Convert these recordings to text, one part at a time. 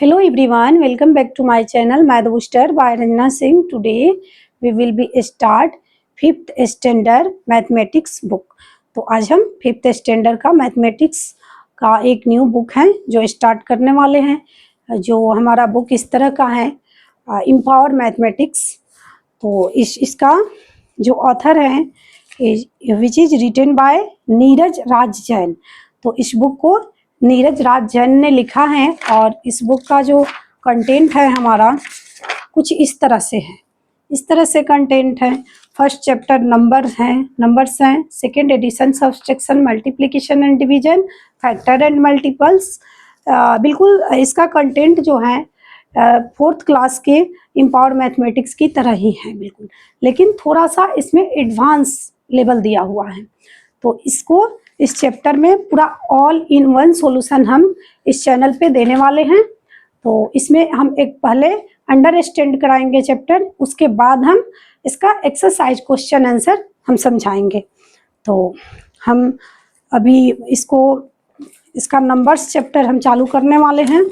Hello everyone, welcome back to my channel Math Booster by Ranjana Singh. Today we will be start 5th standard mathematics book. तो आज हम 5th standard का mathematics का एक new book है जो start करने वाले हैं। जो हमारा बुक इस तरह का है, एम्पावर मैथमेटिक्स। तो इसका जो ऑथर है which is written by Neeraj Raj Jain. तो इस बुक को नीरज राज जैन ने लिखा है और इस बुक का जो कंटेंट है हमारा कुछ इस तरह से है। इस तरह से कंटेंट है। फर्स्ट चैप्टर नंबर्स हैं। Second edition, subtraction, multiplication and division, factor and multiples. बिल्कुल इसका कंटेंट जो है 4th क्लास के एम्पावर मैथमेटिक्स की तरह ही है बिल्कुल, लेकिन थोड़ा सा इसमें एडवांस लेवल दिया हुआ है। तो इसको इस चैप्टर में पूरा ऑल इन वन सॉल्यूशन हम इस चैनल पे देने वाले हैं। तो इसमें हम एक पहले अंडरस्टैंड कराएंगे चैप्टर, उसके बाद हम इसका एक्सरसाइज क्वेश्चन आंसर हम समझाएंगे। तो हम अभी इसका नंबर्स चैप्टर हम चालू करने वाले हैं।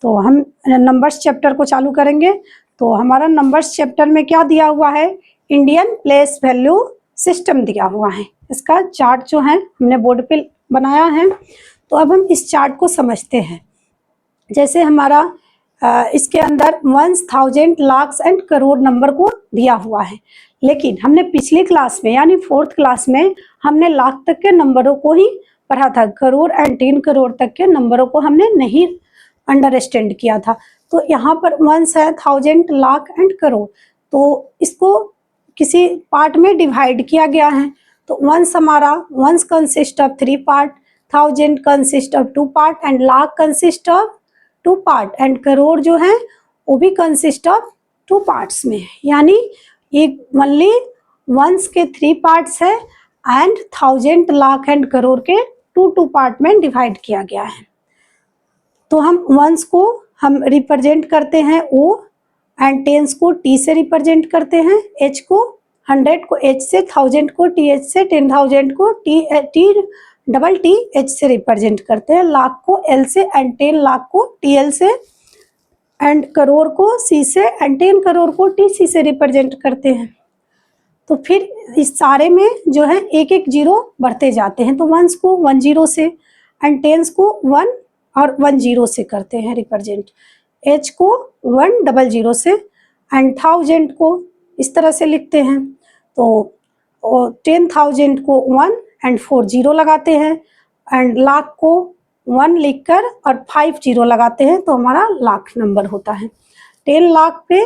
तो हम नंबर्स चैप्टर को चालू करेंगे। तो हमारा नंबर्स चैप्टर में क्या दिया हुआ है, इंडियन प्लेस वैल्यू सिस्टम दिया हुआ है। इसका चार्ट जो है हमने बोर्ड पे बनाया है। तो अब हम इस चार्ट को समझते हैं। जैसे हमारा इसके अंदर 1000 लाख एंड करोड़ नंबर को दिया हुआ है, लेकिन हमने पिछली क्लास में यानी 4th क्लास में हमने लाख तक के नंबरों को ही पढ़ा था। करोड़ एंड 10 करोड़ तक के नंबरों को हमने नहीं अंडरस्टैंड किया था। तो यहाँ पर 1000 लाख एंड करोड़, तो इसको किसी पार्ट में डिवाइड किया गया है। तो ones consist of 3 part, 1000 consist of 2 part and lakh consist of 2 part and crore जो है वो भी कंसिस्ट ऑफ 2 पार्ट्स में है। यानी एक ओनली वंस के 3 पार्ट्स है एंड 1000 लाख एंड करोड़ के 2 पार्ट में डिवाइड किया गया है। तो हम वंस को हम रिप्रेजेंट करते हैं O एंड टेंस को T से रिप्रेजेंट करते हैं, H को 100 को H से, 1000 को TH से, 10,000 को TH से रिप्रेजेंट करते हैं, लाख को L से एंड 10 लाख को TL से एंड करोड़ को C से एंड 10 करोड़ को TC से रिप्रेजेंट करते हैं। तो फिर इस सारे में जो है एक एक जीरो बढ़ते जाते हैं। तो वंस को 10 से एंड टेंस को 1 और 10 से करते हैं रिप्रेजेंट, H को 100 से एंड 1000 को इस तरह से लिखते हैं। तो 10,000 को 1 एंड 4 जीरो लगाते हैं एंड लाख को 1 लिखकर और 5 जीरो लगाते हैं, तो हमारा लाख नंबर होता है। 10 लाख पे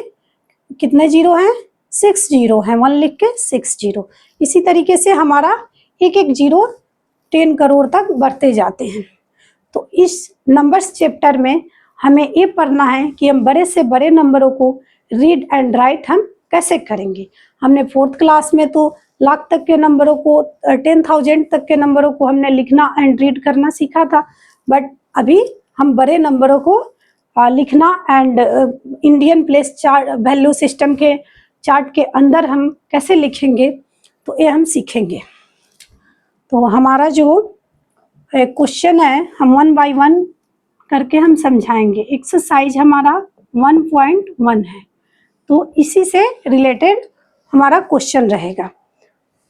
कितने जीरो हैं, 6 जीरो हैं, 1 लिख के 6 जीरो। इसी तरीके से हमारा एक एक जीरो 10 करोड़ तक बढ़ते जाते हैं। तो इस नंबर्स चैप्टर में हमें ये पढ़ना है कि हम बड़े से बड़े नंबरों को रीड एंड राइट हम कैसे करेंगे। हमने 4th क्लास में तो लाख तक के नंबरों को, 10,000 तक के नंबरों को हमने लिखना एंड रीड करना सीखा था, बट अभी हम बड़े नंबरों को लिखना and Indian place chart value system के चार्ट के अंदर हम कैसे लिखेंगे, तो ये हम सीखेंगे। तो हमारा जो क्वेश्चन है हम 1 बाय 1 करके हम समझाएंगे। एक्सरसाइज हमारा 1.1 है, तो इसी से रिलेटेड हमारा क्वेश्चन रहेगा।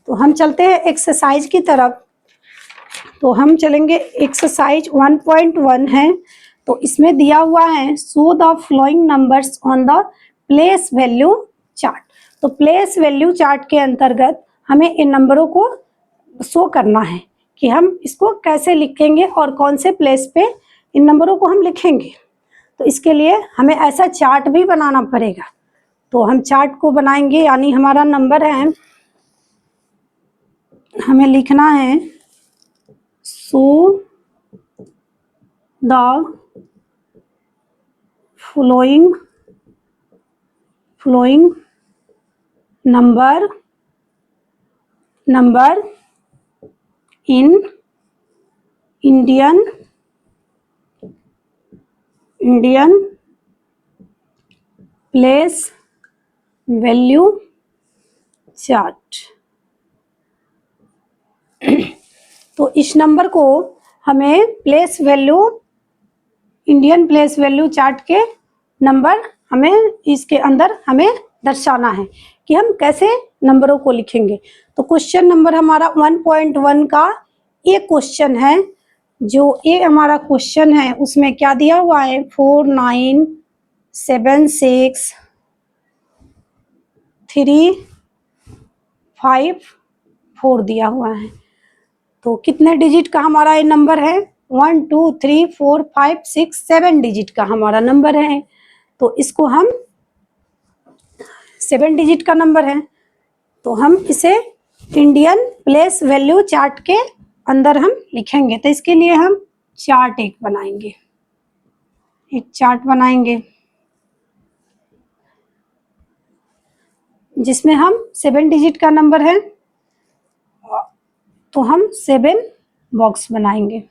तो हम चलते हैं एक्सरसाइज की तरफ। तो हम चलेंगे, एक्सरसाइज 1.1 है। तो इसमें दिया हुआ है show the flowing numbers on the place value chart. तो प्लेस वैल्यू चार्ट के अंतर्गत हमें इन नंबरों को शो करना है कि हम इसको कैसे लिखेंगे और कौन से प्लेस पे इन नंबरों को हम लिखेंगे। तो इसके लिए हमें ऐसा चार्ट भी बनाना पड़ेगा। तो हम चार्ट को बनाएंगे, यानी हमारा नंबर है, हमें लिखना है show the flowing number in Indian place value chart. तो इस नंबर को हमें place value Indian place value chart के नंबर हमें इसके अंदर हमें दर्शाना है कि हम कैसे नंबरों को लिखेंगे। तो क्वेश्चन नंबर हमारा 1.1 का ये क्वेश्चन है। जो ये हमारा क्वेश्चन है उसमें क्या दिया हुआ है, 4976354 दिया हुआ है। तो कितने डिजिट का हमारा ये नंबर है, 1 2 3 4 5 6 7 डिजिट का हमारा नंबर है। तो इसको हम 7 डिजिट का नंबर है, तो हम इसे इंडियन प्लेस वैल्यू चार्ट के अंदर हम लिखेंगे। तो इसके लिए हम चार्ट एक बनाएंगे, एक चार्ट बनाएंगे जिसमें हम 7 डिजिट का नंबर है, तो हम 7 बॉक्स बनाएंगे।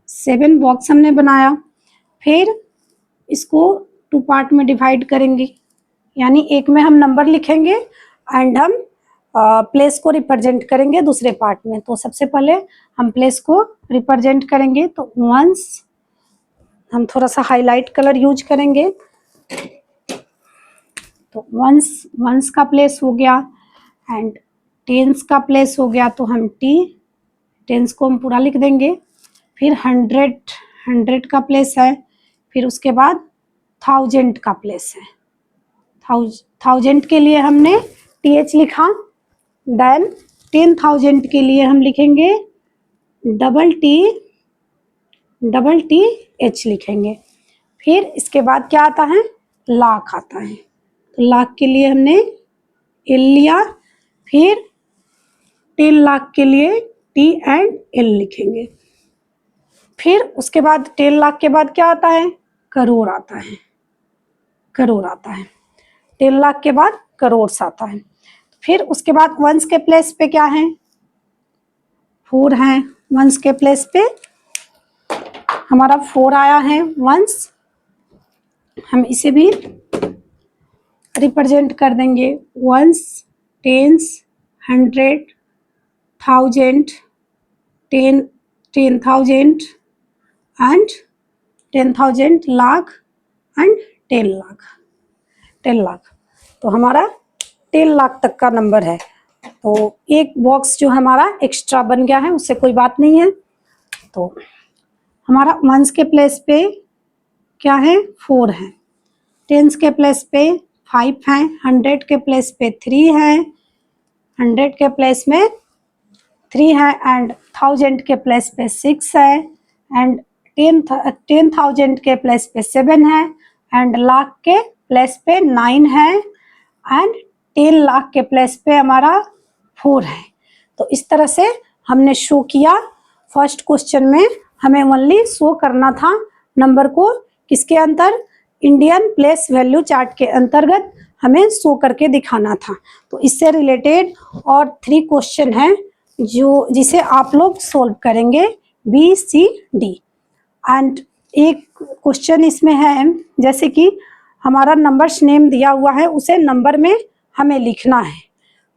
सेवन बॉक्स हमने बनाया, फिर इसको 2 पार्ट में डिवाइड करेंगे, यानी एक में हम नंबर लिखेंगे एंड हम प्लेस को रिप्रेजेंट करेंगे दूसरे पार्ट में। तो सबसे पहले हम प्लेस को रिप्रेजेंट करेंगे, तो वंस हम थोड़ा सा हाईलाइट कलर यूज करेंगे। तो वंस का प्लेस हो गया एंड टेंस का प्लेस हो गया, तो हम टेंस को हम पूरा लिख देंगे। फिर 100 का प्लेस है, फिर उसके बाद 1000 का प्लेस है। 1000 के लिए हमने TH लिखा, देन 10,000 के लिए हम लिखेंगे डबल टी एच लिखेंगे। फिर इसके बाद क्या आता है, लाख आता है। तो लाख के लिए हमने एल लिया, फिर 10 लाख के लिए T एंड L लिखेंगे। फिर उसके बाद 10 लाख के बाद क्या आता है, करोड़ आता है, करोड़ आता है। 10 लाख के बाद करोड़ आता है। फिर उसके बाद वंस के प्लेस पे क्या है, 4 है। वंस के प्लेस पे हमारा 4 आया है वंस, हम इसे भी रिप्रेजेंट कर देंगे। Ones, tens, 100, 1000, 10,000 and 10,000, lakh and 10 lakh, 10 lakh. तो हमारा 10 लाख तक का नंबर है। तो एक बॉक्स जो हमारा एक्स्ट्रा बन गया है, उससे कोई बात नहीं है। तो हमारा वंस के प्लेस पे क्या है, 4 है। टेंस के प्लेस पे 5 है। 100 के प्लेस पे 3 है। 100 के प्लेस में 3 है एंड 1000 के प्लेस पे 6 है एंड 10,000 के प्लेस पे 7 है एंड लाख के प्लेस पे 9 है एंड 10 लाख के प्लेस पे हमारा 4 है। तो इस तरह से हमने शो किया। फर्स्ट क्वेश्चन में हमें ओनली शो करना था नंबर को, किसके अंदर, इंडियन प्लेस वैल्यू चार्ट के अंतर्गत हमें शो करके दिखाना था। तो इससे रिलेटेड और 3 क्वेश्चन हैं जिसे आप लोग सोल्व करेंगे, BCD। एंड एक क्वेश्चन इसमें है, जैसे कि हमारा नंबर्स नेम दिया हुआ है, उसे नंबर में हमें लिखना है।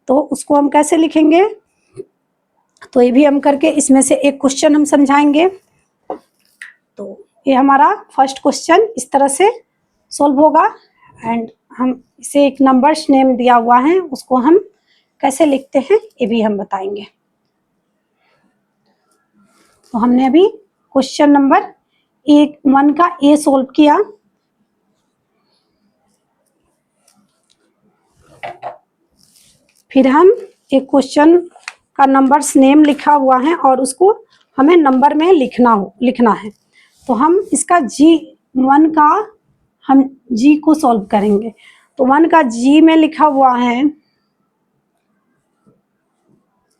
तो उसको हम कैसे लिखेंगे, तो ये भी हम करके इसमें से एक क्वेश्चन हम समझाएंगे। तो ये हमारा फर्स्ट क्वेश्चन इस तरह से सॉल्व होगा एंड हम इसे एक नंबर्स नेम दिया हुआ है, उसको हम कैसे लिखते हैं ये भी हम बताएंगे। तो हमने अभी क्वेश्चन नंबर 1 का ए सॉल्व किया। फिर हम एक क्वेश्चन का नंबर्स नेम लिखा हुआ है और उसको हमें नंबर में लिखना है। तो हम इसका G1 का हम G को सॉल्व करेंगे। तो 1 का G में लिखा हुआ है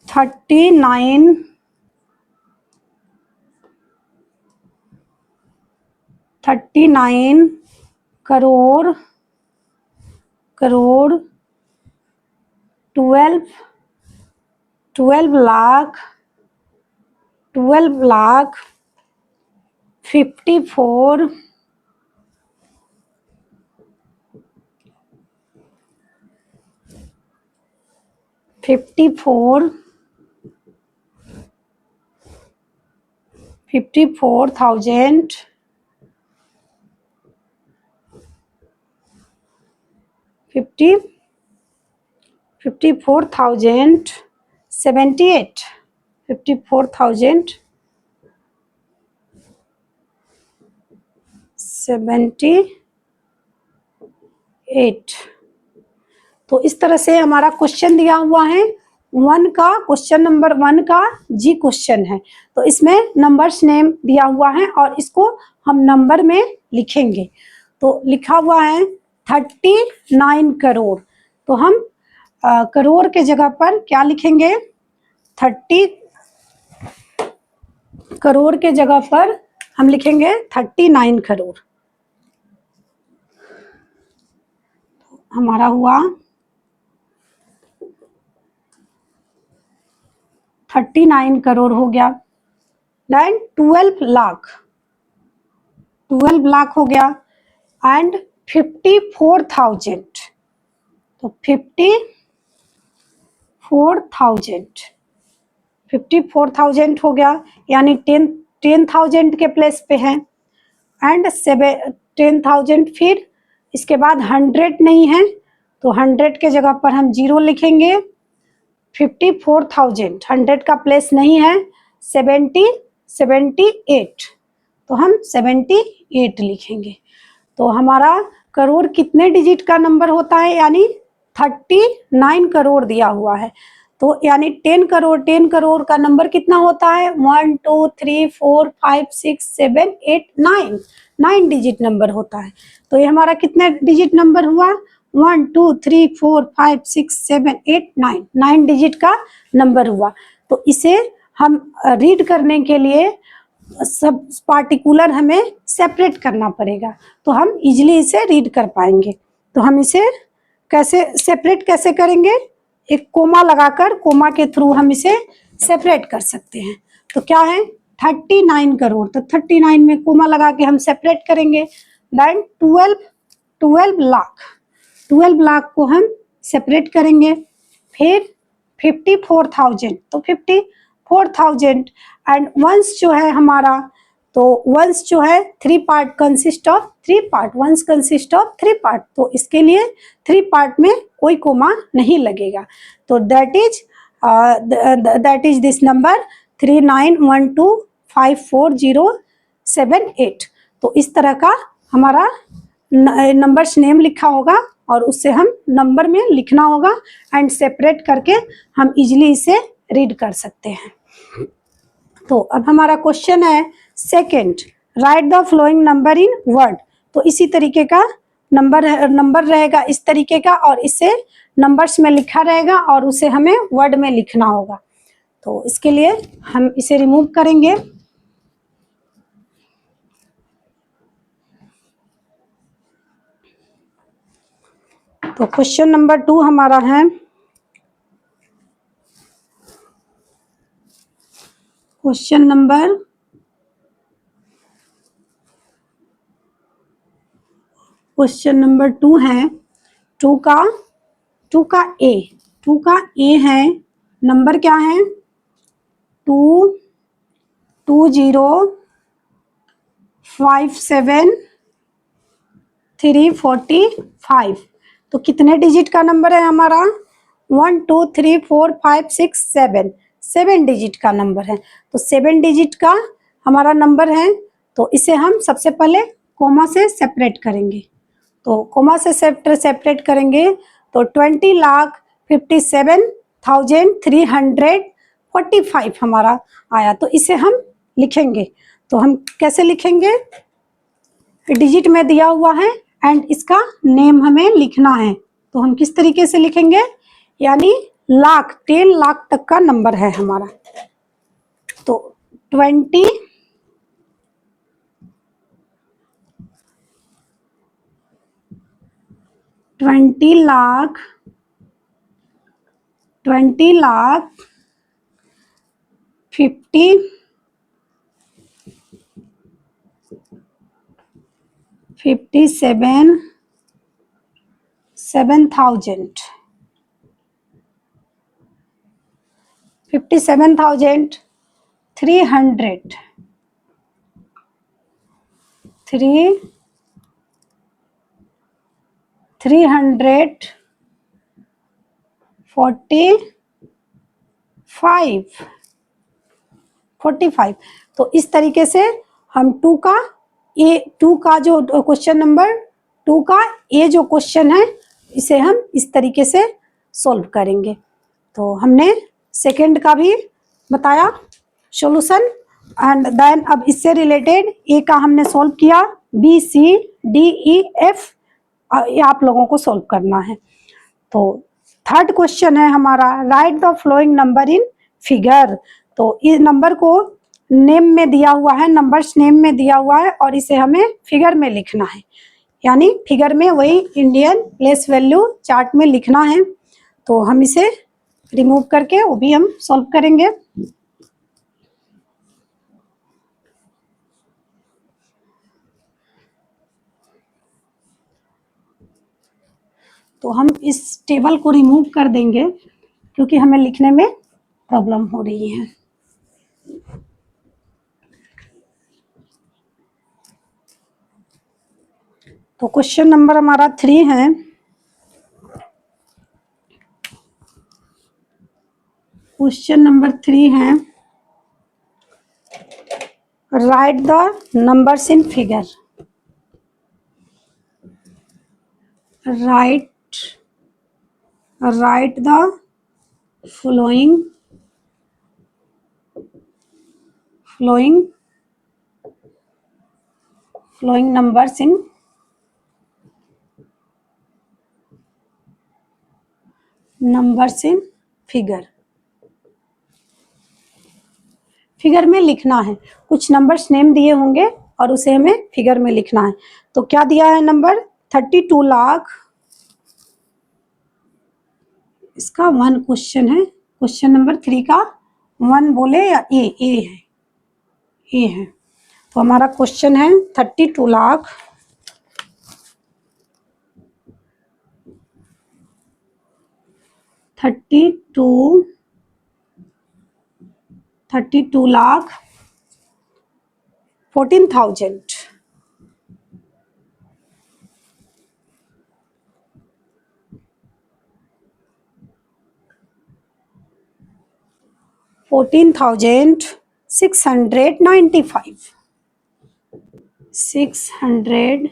39 करोड़ 12 लाख 54 . 54,000 54,078 54,078। तो इस तरह से हमारा क्वेश्चन दिया हुआ है। क्वेश्चन नंबर 1 का जी क्वेश्चन है। तो इसमें नंबर्स नेम दिया हुआ है और इसको हम नंबर में लिखेंगे। तो लिखा हुआ है 39 करोड़। तो हम करोड़ के जगह पर क्या लिखेंगे? 30 करोड़ के जगह पर हम लिखेंगे 39 करोड़। हमारा हुआ 39 करोड़ हो गया। देन 12 लाख हो गया एंड 54,000। तो 54,000 हो गया, यानी 10,000 के प्लेस पे है एंड 10,000। फिर इसके बाद 100 नहीं है तो 100 के जगह पर हम 0 लिखेंगे। 54,000 100 का प्लेस नहीं है। 78 तो हम 78 लिखेंगे। तो हमारा करोड़ कितने डिजिट का नंबर होता है? यानी 39 करोड़ दिया हुआ है। तो यानी 10 करोड़ का नंबर कितना होता है? 1 2 3 4 5 6 7 8 9 डिजिट नंबर होता है। तो ये हमारा कितने डिजिट नंबर हुआ? 1 2 3 4 5 6 7 8 9 डिजिट का नंबर हुआ। तो इसे हम रीड करने के लिए सब पार्टिकुलर हमें सेपरेट करना पड़ेगा, तो हम इजीली इसे रीड कर पाएंगे। तो हम इसे कैसे सेपरेट कैसे करेंगे? एक कोमा लगाकर, कोमा के थ्रू हम इसे सेपरेट कर सकते हैं। तो क्या है? 39 करोड़। तो 39 में कोमा लगा के हम सेपरेट करेंगे। देन 12 लाख को हम सेपरेट करेंगे। फिर 54,000 तो 54,000 एंड वंस जो है हमारा, तो वंस जो है 3 part consist of 3 part. Ones consist of 3 part, तो इसके लिए 3 पार्ट में कोई कोमा नहीं लगेगा। तो दैट इज दिस नंबर 391254,078। तो इस तरह का हमारा नंबर्स नेम लिखा होगा और उससे हम नंबर में लिखना होगा एंड सेपरेट करके हम इजीली इसे रीड कर सकते हैं। तो अब हमारा क्वेश्चन है second, right the flowing number in word. तो इसी तरीके का नंबर रहेगा इस तरीके का, और इसे नंबर्स में लिखा रहेगा और उसे हमें वर्ड में लिखना होगा। तो इसके लिए हम इसे रिमूव करेंगे। तो क्वेश्चन नंबर 2 हमारा है, क्वेश्चन नंबर 2 है 2 का ए है। नंबर क्या है? 22057,345। तो कितने डिजिट का नंबर है हमारा? 1 2 3 4 5 6 7 डिजिट का नंबर है। तो 7 डिजिट का हमारा नंबर है। तो इसे हम सबसे पहले कोमा से सेपरेट करेंगे। तो कोमा से सेपरेट करेंगे तो 20,57,345 हमारा आया। तो इसे हम लिखेंगे। तो हम कैसे लिखेंगे? डिजिट में दिया हुआ है एंड इसका नेम हमें लिखना है। तो हम किस तरीके से लिखेंगे? यानी 10 लाख तक का नंबर है हमारा। तो 20 लाख 57,000 57,300 345 तो इस तरीके से हम टू का जो क्वेश्चन नंबर 2 का ये जो क्वेश्चन है इसे हम इस तरीके से सॉल्व करेंगे। तो हमने सेकंड का भी बताया सॉल्यूशन एंड देन अब इससे रिलेटेड ए का हमने सॉल्व किया, B C D E F ये आप लोगों को सॉल्व करना है। तो थर्ड क्वेश्चन है हमारा right the flowing number in figure. तो इस नंबर को नेम में दिया हुआ है, नंबर्स नेम में दिया हुआ है और इसे हमें फिगर में लिखना है, यानी फिगर में वही इंडियन प्लेस वैल्यू चार्ट में लिखना है। तो हम इसे रिमूव करके वो भी हम सॉल्व करेंगे। तो हम इस टेबल को रिमूव कर देंगे क्योंकि हमें लिखने में प्रॉब्लम हो रही है। तो क्वेश्चन नंबर हमारा 3 है। क्वेश्चन नंबर 3 है right the numbers in figure. write the following numbers in figure. Figure में लिखना है, कुछ नंबर्स नेम दिए होंगे और उसे हमें फिगर में लिखना है। तो क्या दिया है नंबर 32 लाख, इसका 1 क्वेश्चन है। क्वेश्चन नंबर 3 का 1 बोले या ए है। तो हमारा क्वेश्चन है 32 लाख 14,000 14,695 600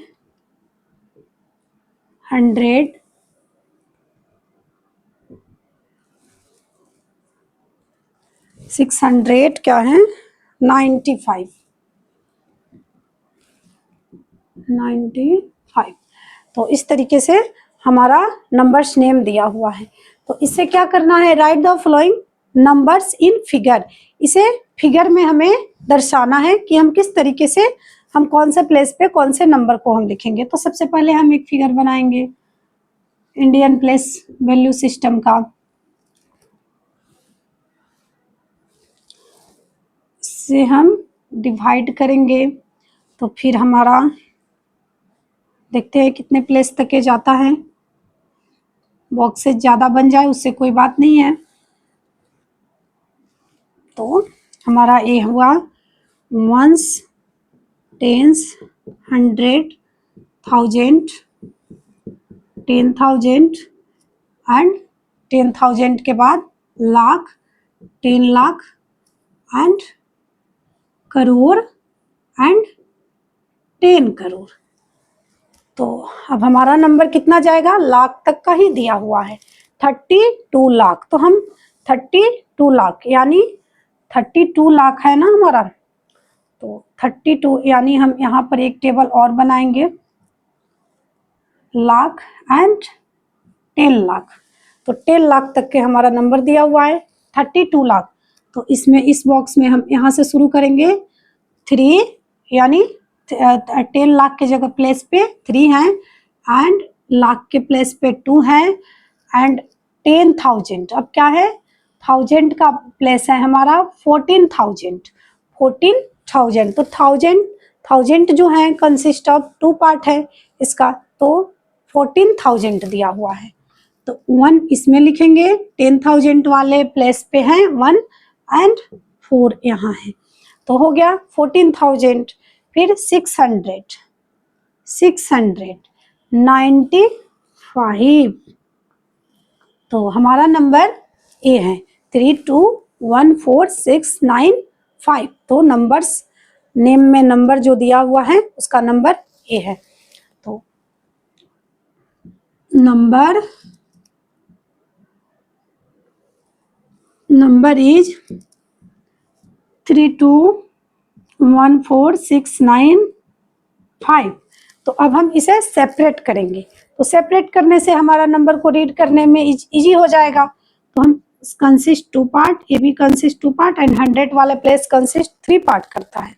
क्या है 95। तो इस तरीके से हमारा नंबर्स नेम दिया हुआ है। तो इससे क्या करना है, right the following numbers in figure. इसे फिगर में हमें दर्शाना है कि हम किस तरीके से, हम कौन से प्लेस पे कौन से नंबर को हम लिखेंगे। तो सबसे पहले हम एक फिगर बनाएंगे इंडियन प्लेस वैल्यू सिस्टम का। इससे हम डिवाइड करेंगे तो फिर हमारा देखते हैं कितने प्लेस तक के जाता है। बॉक्सेस ज़्यादा बन जाए उससे कोई बात नहीं है। तो हमारा ये हुआ 1s 10s 100 1000 10,000 एंड 10,000 के बाद लाख 10 लाख एंड करोड़ एंड 10 करोड़। तो अब हमारा नंबर कितना जाएगा, लाख तक का ही दिया हुआ है 32 लाख। तो हम 32 लाख यानी 32 लाख है ना हमारा। तो 32 यानी हम यहाँ पर एक टेबल और बनाएंगे लाख एंड 10 लाख। तो 10 लाख तक के हमारा नंबर दिया हुआ है 32 लाख। तो इसमें इस बॉक्स में हम यहाँ से शुरू करेंगे 3 यानी 10 लाख के जगह प्लेस पे 3 है एंड लाख के प्लेस पे 2 है एंड 10,000 अब क्या है 1000 का प्लेस है हमारा 14,000। तो 1000 जो है कंसिस्ट ऑफ 2 पार्ट है इसका। तो 14,000 दिया हुआ है। तो 1 इसमें लिखेंगे, 10,000 वाले प्लेस पे हैं 1 एंड 4 यहाँ है, तो हो गया 14,000। फिर 695, तो हमारा नंबर ए है 3214,695। तो नंबर्स नेम में नंबर जो दिया हुआ है उसका नंबर ए है। तो नंबर इज 3214,695। तो अब हम इसे सेपरेट करेंगे, तो सेपरेट करने से हमारा नंबर को रीड करने में इजी हो जाएगा। तो हम consist 2 part, A B consist 2 part and 100 वाले प्लेस कंसिस्ट 3 पार्ट करता है।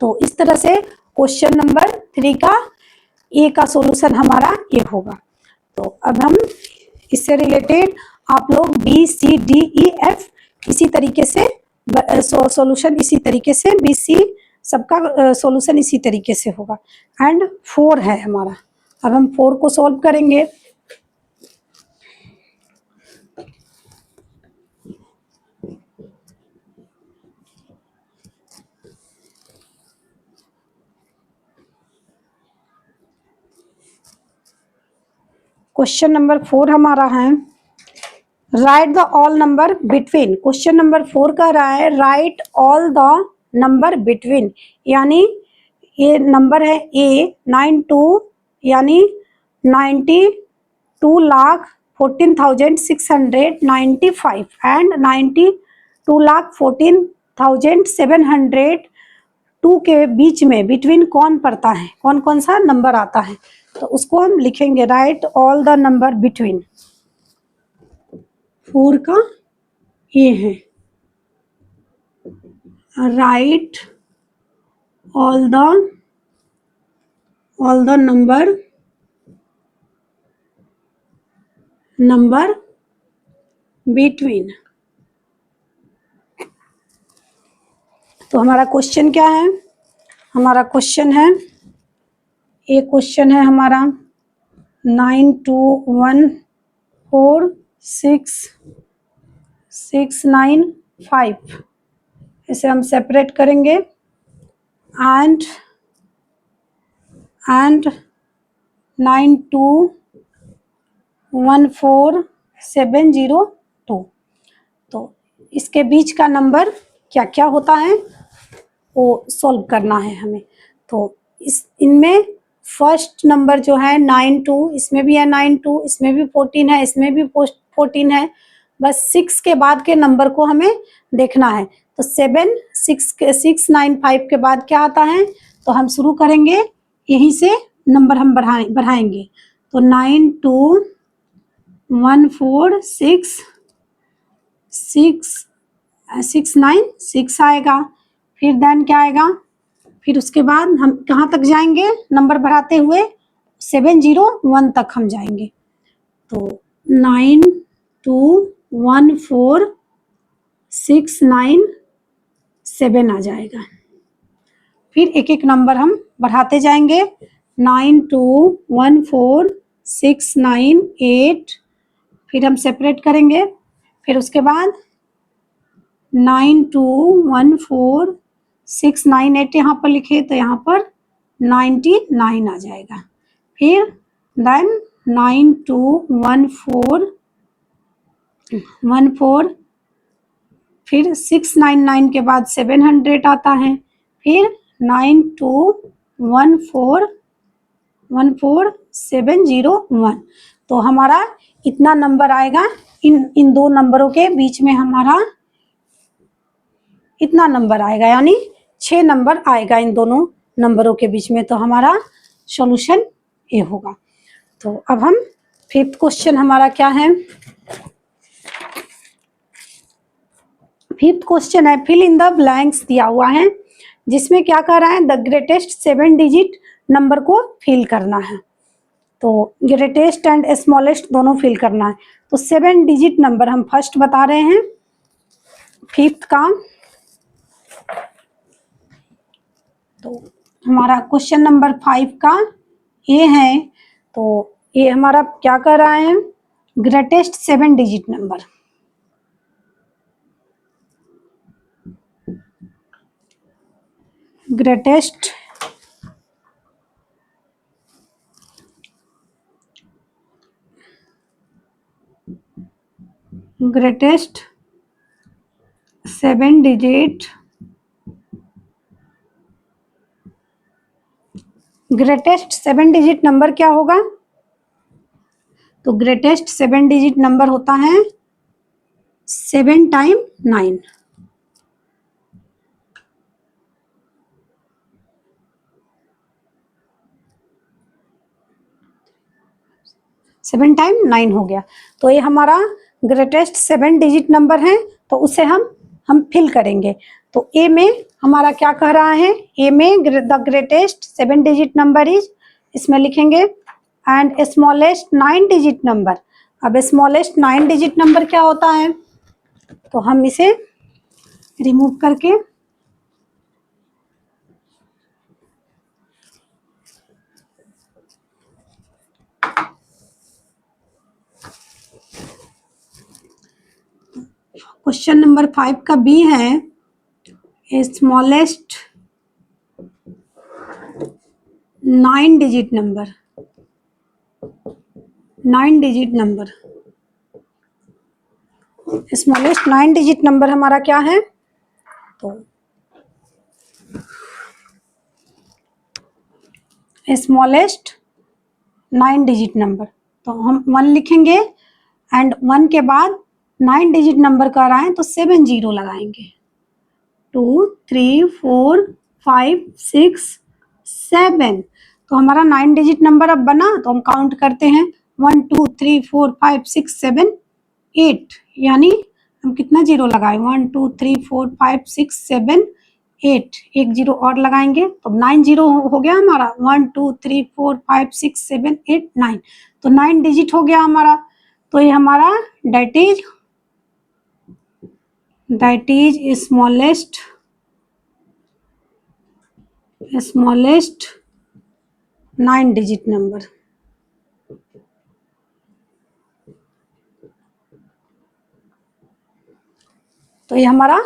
तो इस तरह से क्वेश्चन नंबर 3 का ए का सॉल्यूशन हमारा ये होगा। तो अब हम इससे रिलेटेड आप लोग B C D E F इसी तरीके से सॉल्यूशन, इसी तरीके से बी सी सबका सॉल्यूशन इसी तरीके से होगा। एंड 4 है हमारा, अब हम 4 को सॉल्व करेंगे। क्वेश्चन नंबर 4 हमारा है right the all number between. Question number 4 कह रहा है right all the number between, यानी ये नंबर है ए 92, यानी 92,14,695 एंड 92,14,702 के बीच में बिटवीन कौन पड़ता है, कौन कौन सा नंबर आता है। तो उसको हम लिखेंगे right all the number between. 4 का ये है right all the number between. तो हमारा क्वेश्चन क्या है, हमारा क्वेश्चन है, ये क्वेश्चन है हमारा 92,14,695। इसे हम सेपरेट करेंगे एंड 92,14,702। तो इसके बीच का नंबर क्या क्या होता है वो सॉल्व करना है हमें। तो इनमें फर्स्ट नंबर जो है 92, इसमें भी है 92, इसमें भी 14 है, इसमें भी 14 है। बस 6 के बाद के नंबर को हमें देखना है। तो 695 के बाद क्या आता है, तो हम शुरू करेंगे यहीं से, नंबर हम बढ़ाएंगे। तो 92,146,696 आएगा। फिर देन क्या आएगा, फिर उसके बाद हम कहाँ तक जाएंगे नंबर बढ़ाते हुए, 701 तक हम जाएंगे। तो 92,146,997 आ जाएगा। फिर एक एक नंबर हम बढ़ाते जाएंगे, 92,146,998, फिर हम सेपरेट करेंगे। फिर उसके बाद 92,146,998 यहाँ पर लिखे तो यहाँ पर 99 आ जाएगा। फिर देन 92,141,4, फिर 699 के बाद 700 आता है। फिर 92,141,701। तो हमारा इतना नंबर आएगा, इन दो नंबरों के बीच में हमारा इतना नंबर आएगा, यानी 6 नंबर आएगा इन दोनों नंबरों के बीच में। तो हमारा सॉल्यूशन ये होगा। तो अब हम 5th क्वेश्चन हमारा क्या है, 5th क्वेश्चन है फिल इन द ब्लैंक्स दिया हुआ है, जिसमें क्या कह रहा है द ग्रेटेस्ट 7 डिजिट नंबर को फिल करना है। तो ग्रेटेस्ट एंड स्मॉलेस्ट दोनों फिल करना है। तो 7 डिजिट नंबर हम फर्स्ट बता रहे हैं 5th का। तो हमारा क्वेश्चन नंबर 5 का ये है। तो ये हमारा क्या कर रहा है, greatest 7 digit number. Greatest greatest 7 digit greatest 7 digit number क्या होगा? तो ग्रेटेस्ट 7 डिजिट नंबर होता है 7 टाइम 9। 7 टाइम 9 हो गया। तो ये हमारा ग्रेटेस्ट 7 डिजिट नंबर है, तो उसे हम फिल करेंगे। तो ए में हमारा क्या कह रहा है? ए में the greatest 7 digit number is, इसमें लिखेंगे एंड स्मॉलेस्ट 9 डिजिट नंबर। अब स्मॉलेस्ट 9 डिजिट नंबर क्या होता है? तो हम इसे रिमूव करके क्वेश्चन नंबर 5 का बी है smallest 9 digit number. 9 digit number, smallest 9 digit number हमारा क्या है? तो स्मॉलेस्ट 9 डिजिट नंबर, तो हम 1 लिखेंगे एंड 1 के बाद 9 डिजिट नंबर का रहा है तो 7 जीरो लगाएंगे। 2 3 4 5 6 7, तो हमारा 9 डिजिट नंबर अब बना। तो हम काउंट करते हैं 1 2 3 4 5 6 7 8, यानी हम कितना जीरो लगाए? 1 2 3 4 5 6 7 8, एक जीरो और लगाएंगे तो 9 जीरो हो गया हमारा। 1 2 3 4 5 6 7 8 9, तो 9 डिजिट हो गया हमारा। तो ये हमारा that is smallest 9 digit number. तो ये हमारा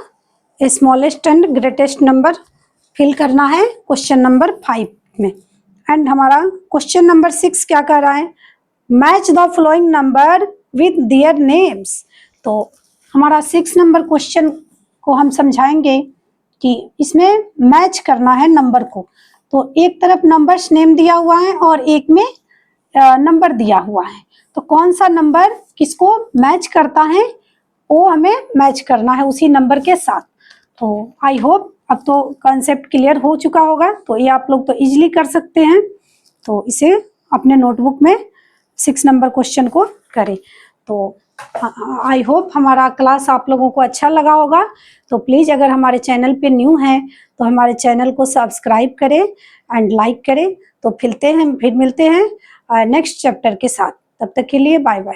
smallest and greatest number fill करना है क्वेश्चन नंबर 5 में। एंड हमारा क्वेश्चन नंबर 6 क्या कर रहा है? Match the following number with their names. तो हमारा 6 नंबर क्वेश्चन को हम समझाएंगे कि इसमें मैच करना है नंबर को। तो एक तरफ नंबर्स नेम दिया हुआ है और एक में नंबर दिया हुआ है, तो कौन सा नंबर किसको मैच करता है वो हमें मैच करना है उसी नंबर के साथ। तो आई होप अब तो कॉन्सेप्ट क्लियर हो चुका होगा, तो ये आप लोग तो इजीली कर सकते हैं। तो इसे अपने नोटबुक में 6 नंबर क्वेश्चन को करें। तो आई होप हमारा क्लास आप लोगों को अच्छा लगा होगा। तो प्लीज़ अगर हमारे चैनल पे न्यू हैं तो हमारे चैनल को सब्सक्राइब करें एंड लाइक करें। तो फिर मिलते हैं नेक्स्ट चैप्टर के साथ। तब तक के लिए बाय बाय।